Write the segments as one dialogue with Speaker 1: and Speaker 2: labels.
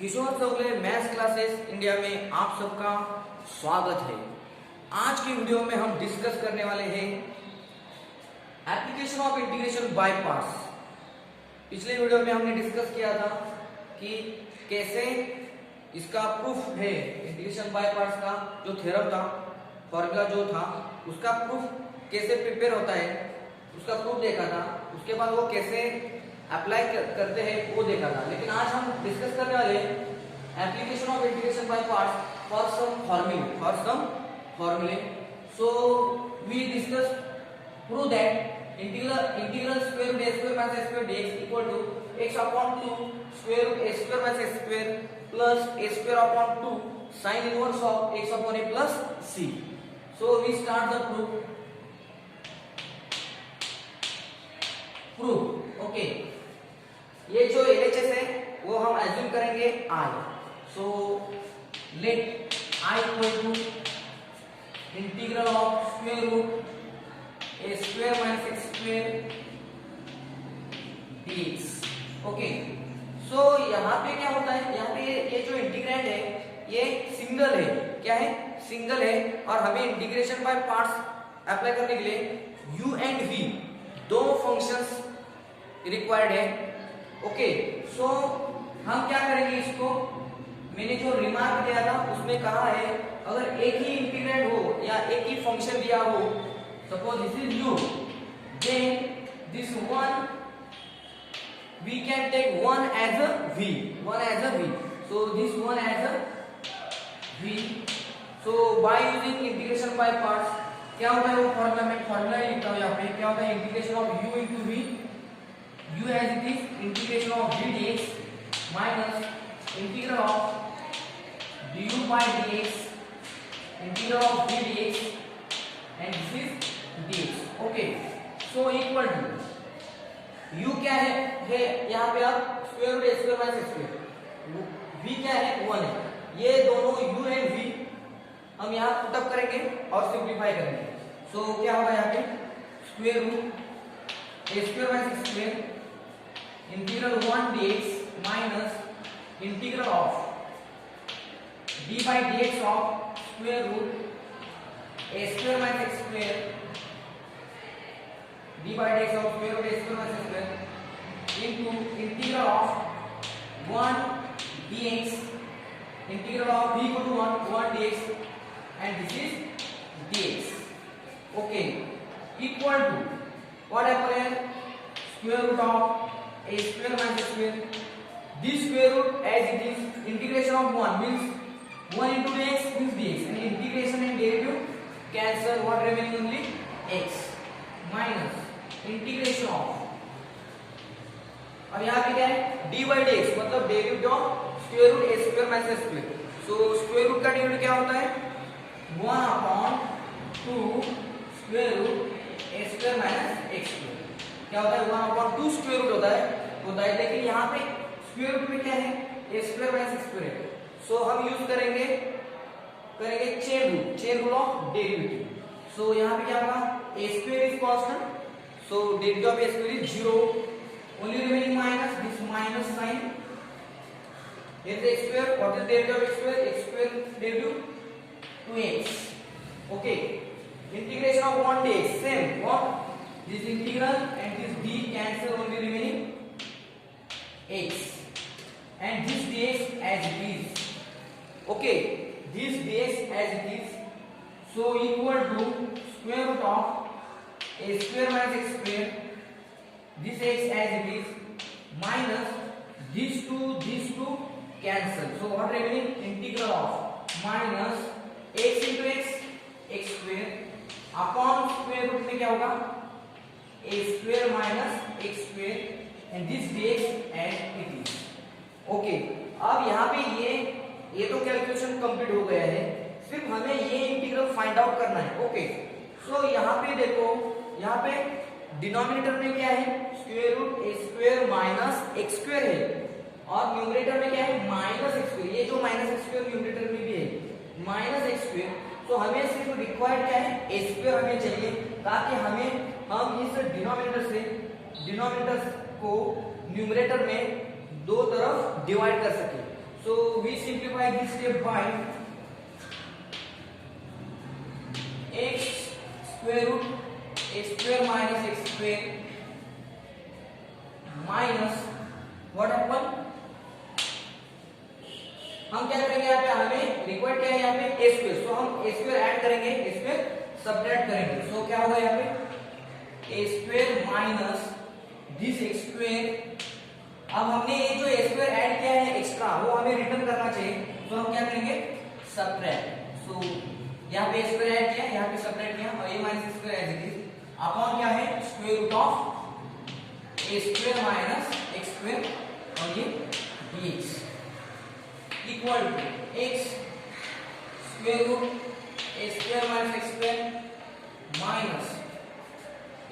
Speaker 1: किशोर Chougale maths classes India में आप सबका स्वागत है। आज की वीडियो में हम डिस्कस करने वाले हैं application of integration by parts. पिछले वीडियो में हमने डिस्कस किया था कि कैसे इसका प्रूफ है, इंटीग्रेशन बाय पार्ट्स का जो थ्योरम था, फॉर्मूला जो था, उसका प्रूफ कैसे प्रिपेयर होता है, उसका प्रूफ देखा था। उसके बाद वो कैसे अप्लाई करते हैं वो देखा था। लेकिन आज हम डिस्कस करने वाले application of integration by parts for some फॉर्मूले। So we discuss prove that integral square root a square minus a square dx equal to x upon 2 square root a square minus a square plus a square upon 2 sin inverse of x upon a plus c। So we start the proof. Okay, ये जो LHS है वो हम assume करेंगे I। So let I equal to integral of square root a square minus x square dx। Okay, so यहाँ पे क्या होता है, यहाँ पे ये जो इंटीग्रेंड है ये सिंगल है। क्या है? सिंगल है। और हमें इंटीग्रेशन बाय पार्ट्स अप्लाई करने के लिए u एंड v दो फंक्शंस रिक्वायर्ड है। ओके, सो हम क्या करेंगे, इसको मैंने जो रिमार्क दिया था उसमें कहा है अगर एक ही इंटीग्रेंड हो या एक ही फंक्शन दिया हो, suppose this is u, then this one we can take one as a v, so this one as a v। so by using integration by parts क्या होता है, वो फॉर्मूला में फॉर्मूला ही लिखता हूं यहाँ पे। क्या होता है, integration of u into v, u as it is integration of v dx minus integral of du by dx integral of v dx and this is dx। okay, so equal to u क्या है यहाँ पे आप square root a square minus a square, v क्या है 1 है। ये दोनों u एंड v हम यहाँ पुट अप करेंगे और सिंप्लीफाई करेंगे। सो क्या होगा यहाँ पे, square root a square minus a square integral 1 dx minus integral of d by dx of square root a square minus x square d by dx of square root a square minus a square into integral of 1 dx, integral of v equal to 1 dx and this is dx। okay, equal to what happened, square root of a square minus a square, this square root as it is integration of 1 means 1 into dx means dx and integration and derivative cancel, what remaining only x minus integration of, अब यहाँ पे क्या है, dy by dx मतलब derivative of square root a square minus a square. So square root का derivative क्या होता है, 1 upon 2 square root a square minus x square. क्या होता है, 1 अपॉन 2 स्क्वायर रूट होता है। लेकिन यहाँ पे स्क्वायर रूट में क्या है, a square minus x square है। सो हम यूज करेंगे चेन रूल ऑफ डेरिवेटिव। सो यहाँ पे क्या होगा, a square is constant, so derivative of a square is 0, only remaining minus this minus sign, here is x square, what is derivative of x square derivative 2x। okay, integration of 1 dx same, what this integral and this d cancel, only remaining x and this dx as it is। okay, this dx as it is, so equal to square root of a square minus x square, this x as it is minus these two cancel, so what remaining, integral of minus x into x square upon square root में क्या होगा, a square minus x square and this dx as it is। okay, अब यहाँ पे ये तो calculation complete हो गया है, सिर्फ हमें ये इंटीग्रल फाइंड आउट करना है। ओके, सो यहाँ पे देखो, यहाँ पे डिनोमिनेटर में क्या है, square root a square minus x square है और न्यूमरेटर में क्या है, माइनस x स्क्वायर। ये जो माइनस x स्क्वायर न्यूमरेटर में भी है माइनस x स्क्वायर। तो हमें सिर्फ रिक्वायर्ड क्या है, a स्क्वायर हमें चाहिए ताकि हम इस डिनोमिनेटर को न्यूमरेटर में दो तरफ डिवाइड कर सके। So we simplify this step by x square root x square minus x square minus what happen, हम क्या करेंगे यहाँ पे, हमें रिक्वायर्ड क्या है यहाँ पे a स्क्वायर, सो हम a स्क्वायर ऐड करेंगे, a स्क्वायर सबट्रैक्ट करेंगे, सो क्या होगा यहाँ पे a square minus this x square. अब हमने ये जो a स्क्वायर ऐड किया है एक्स्ट्रा, वो हमें रिटर्न करना चाहिए, तो हम क्या करेंगे सबट्रैक्ट। सो यहाँ पे a स्क्वायर ऐड किया, यहाँ पे सबट्रैक्ट किया, और a minus square as it is upon क्या है square root of a square minus x square और ये dx equal to x square root a square minus x square minus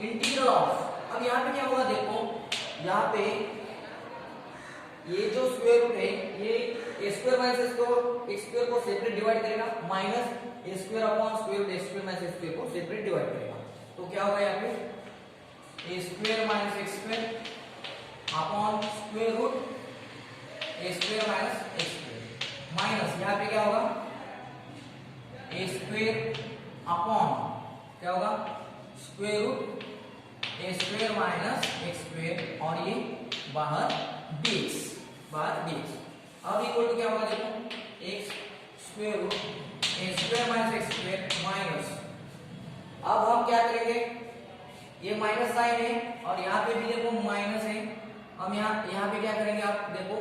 Speaker 1: integral of, अब यहाँ पे क्या होगा देखो, यहाँ पे ये जो स्क्वायर रूट है ये a square minus x square को सेपरेट डिवाइड करेगा, minus a square upon square root a square minus x square को सेपरेट डिवाइड करेगा, तो क्या होगा यहाँ पे a square minus x square upon square root a square minus x square minus यहाँ पे क्या होगा a स्क्वायर अपॉन क्या होगा square root a square minus x square और ये बाहर dx, अब इक्वल टू क्या होगा देखो x square root a square minus x square minus, अब हम क्या करेंगे, ये माइनस साइन है और यहाँ पे भी देखो माइनस है, हम यहाँ पे क्या करेंगे आप देखो,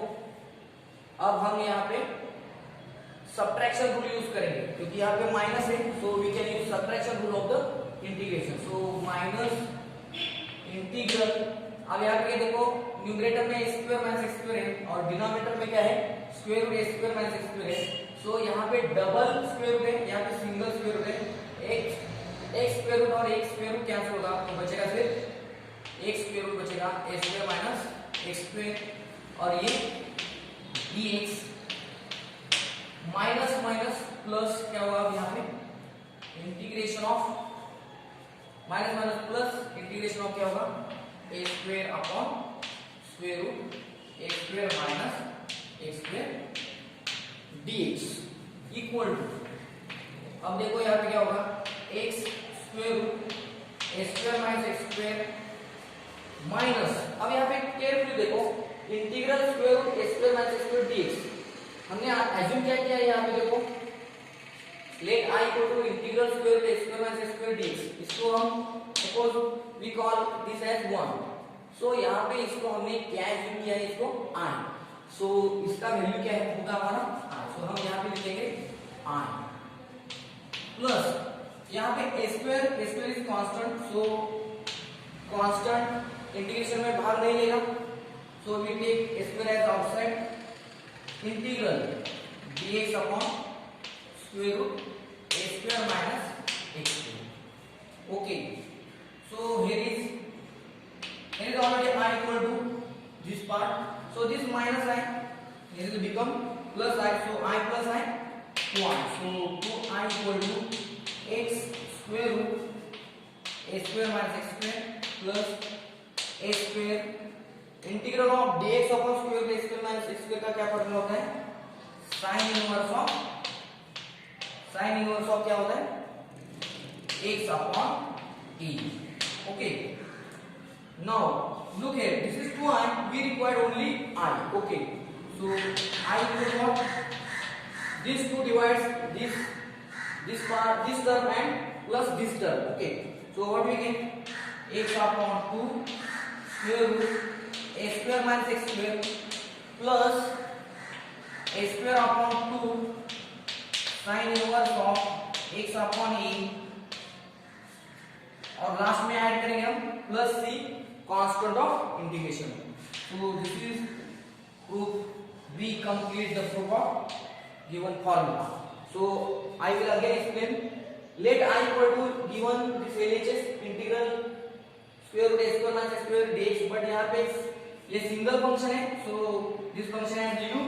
Speaker 1: अब हम यहाँ पे सब्ट्रैक्शन रूल यूज करेंगे, क्योंकि यहाँ पे माइनस है, so we can use subtraction rule of the integration, so minus integral, अब यहाँ पे देखो न्यूमरेटर में स्क्वायर माइनस एक्स स्क्वायर है और डिनोमिनेटर में क्या है square root a square minus x square है, सो यहाँ पे डबल स्क्वायर रूट है, यहाँ पे सिंगल स्क्वायर रूट है, एक स्क्वायर रूट और एक स्क्वायर रूट कैंसिल होगा, तो बचेगा सिर्फ एक स्क्वायर रूट बचेगा a square minus x square और ये dx माइनस माइनस प्लस क्या होगा, अब यहाँ पे integration of minus minus plus integration of क्या होगा a square upon square root a square minus x square dx equal to, अब देखो यहाँ पे क्या होगा x square root a square minus x square minus, अब यहाँ पे केयरफुली देखो integral square root a square minus x square dx, हमने एज्यूम क्या किया है यहाँ पे देखो let I equal to integral square root a square minus x square dx, इसको हम suppose we call this as 1, so यहाँ पे इसको हमने क्या एज्यूम किया है, इसको I, सो इसका वैल्यू क्या है होगा हमारा I, सो हम यहाँ पे लिखेंगे I प्लस यहाँ पे a square is constant, so constant integration में भाग नहीं लेगा, so we take a square as outside integral dx upon square root a square minus x square, okay, so here is already I equal to this part, so this minus I this will become plus I, so I plus I 1, so 2I equal to x square root a square minus x square plus a square integral of dx upon square root a square minus x square का क्या formula होता है, sin inverse of क्या होता है x upon e, okay, now look here, this is 2I, we require only I, okay, so I equal to what, this 2 divides this part, this term and plus this term, okay, so what we get x upon 2 square root a square minus x square plus a square upon 2 sin inverse of x upon e, और last में add करेंगे हम plus C constant of integration, so this is proof, we complete the proof of given formula, so I will again explain, let I equal to given this LHS integral square root a square minus x square dx, but यहाँ पे ये single function है, so this function has u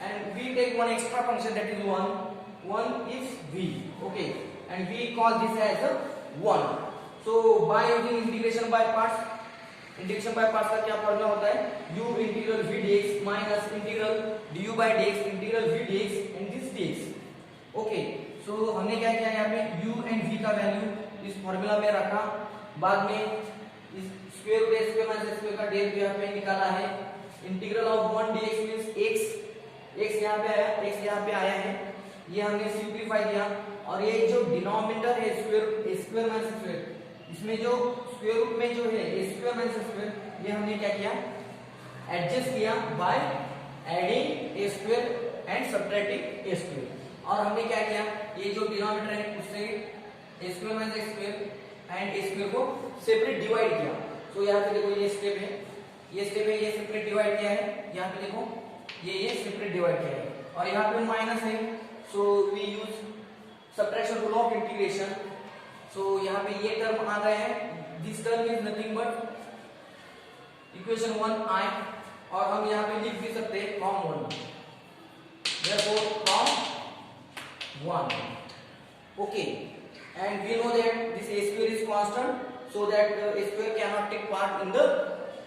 Speaker 1: and we take one extra function that is 1 is v, okay, and we call this as a 1, so by using integration by parts का क्या formula होता है, u integral v dx minus integral du by dx, integral v dx and this dx. Okay, so हमने क्या किया यहाँ पे u and v का वैल्यू इस फॉर्मूला में रखा, बाद में इस square root a square minus square का डेरिवेटिव यहाँ पे निकाला है। Integral of 1 dx means x यहाँ पे आया, x यहाँ पे आया है, ये हमने सिंपलीफाई किया। और ये जो डिनोमिनेटर है स्क्वायर माइनस स्क्वायर, इसमें जो स्क्वायर रूट में जो है स्क्वायर माइनस स्क्वायर, ये हमने क्या किया एडजस्ट किया by adding a square and subtracting a square. और हमने क्या किया, ये जो डिनोमिनेटर है उससे a square minus square and a square को सेपरेट डिवाइड किया। सो यहाँ पे देखो ये स्टेप है, ये सेपरेट डिवाइड किया है, यहाँ पे देखो ये सेपरेट डिवाइड किया है। और यहाँ पे माइनस है, so we use subtraction rule of integration. So यहाँ पे ये टर्म आ गया है, this term is nothing but equation 1i, और हम यहाँ पे लिख भी सकते हैं from 1, therefore from 1. Okay, and we know that this a square is constant, so that a square cannot take part in the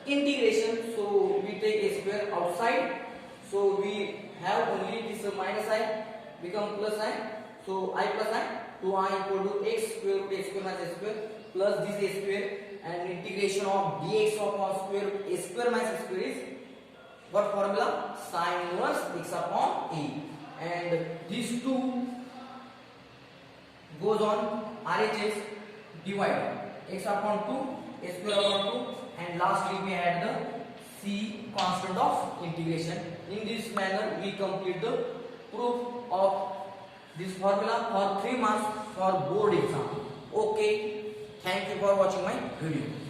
Speaker 1: integration, so we take a square outside, so we have only this minus I become plus I, so I plus I, 2i equal to x square root a square minus a square plus this a square, and integration of dx upon square root a square minus a square is what formula? Sin inverse x upon a, and these two goes on RHS divide x upon 2 a square upon 2, and lastly we add the c constant of integration. In this manner we complete the proof of this formula for 3 marks for board exam. Okay, thank you for watching my video.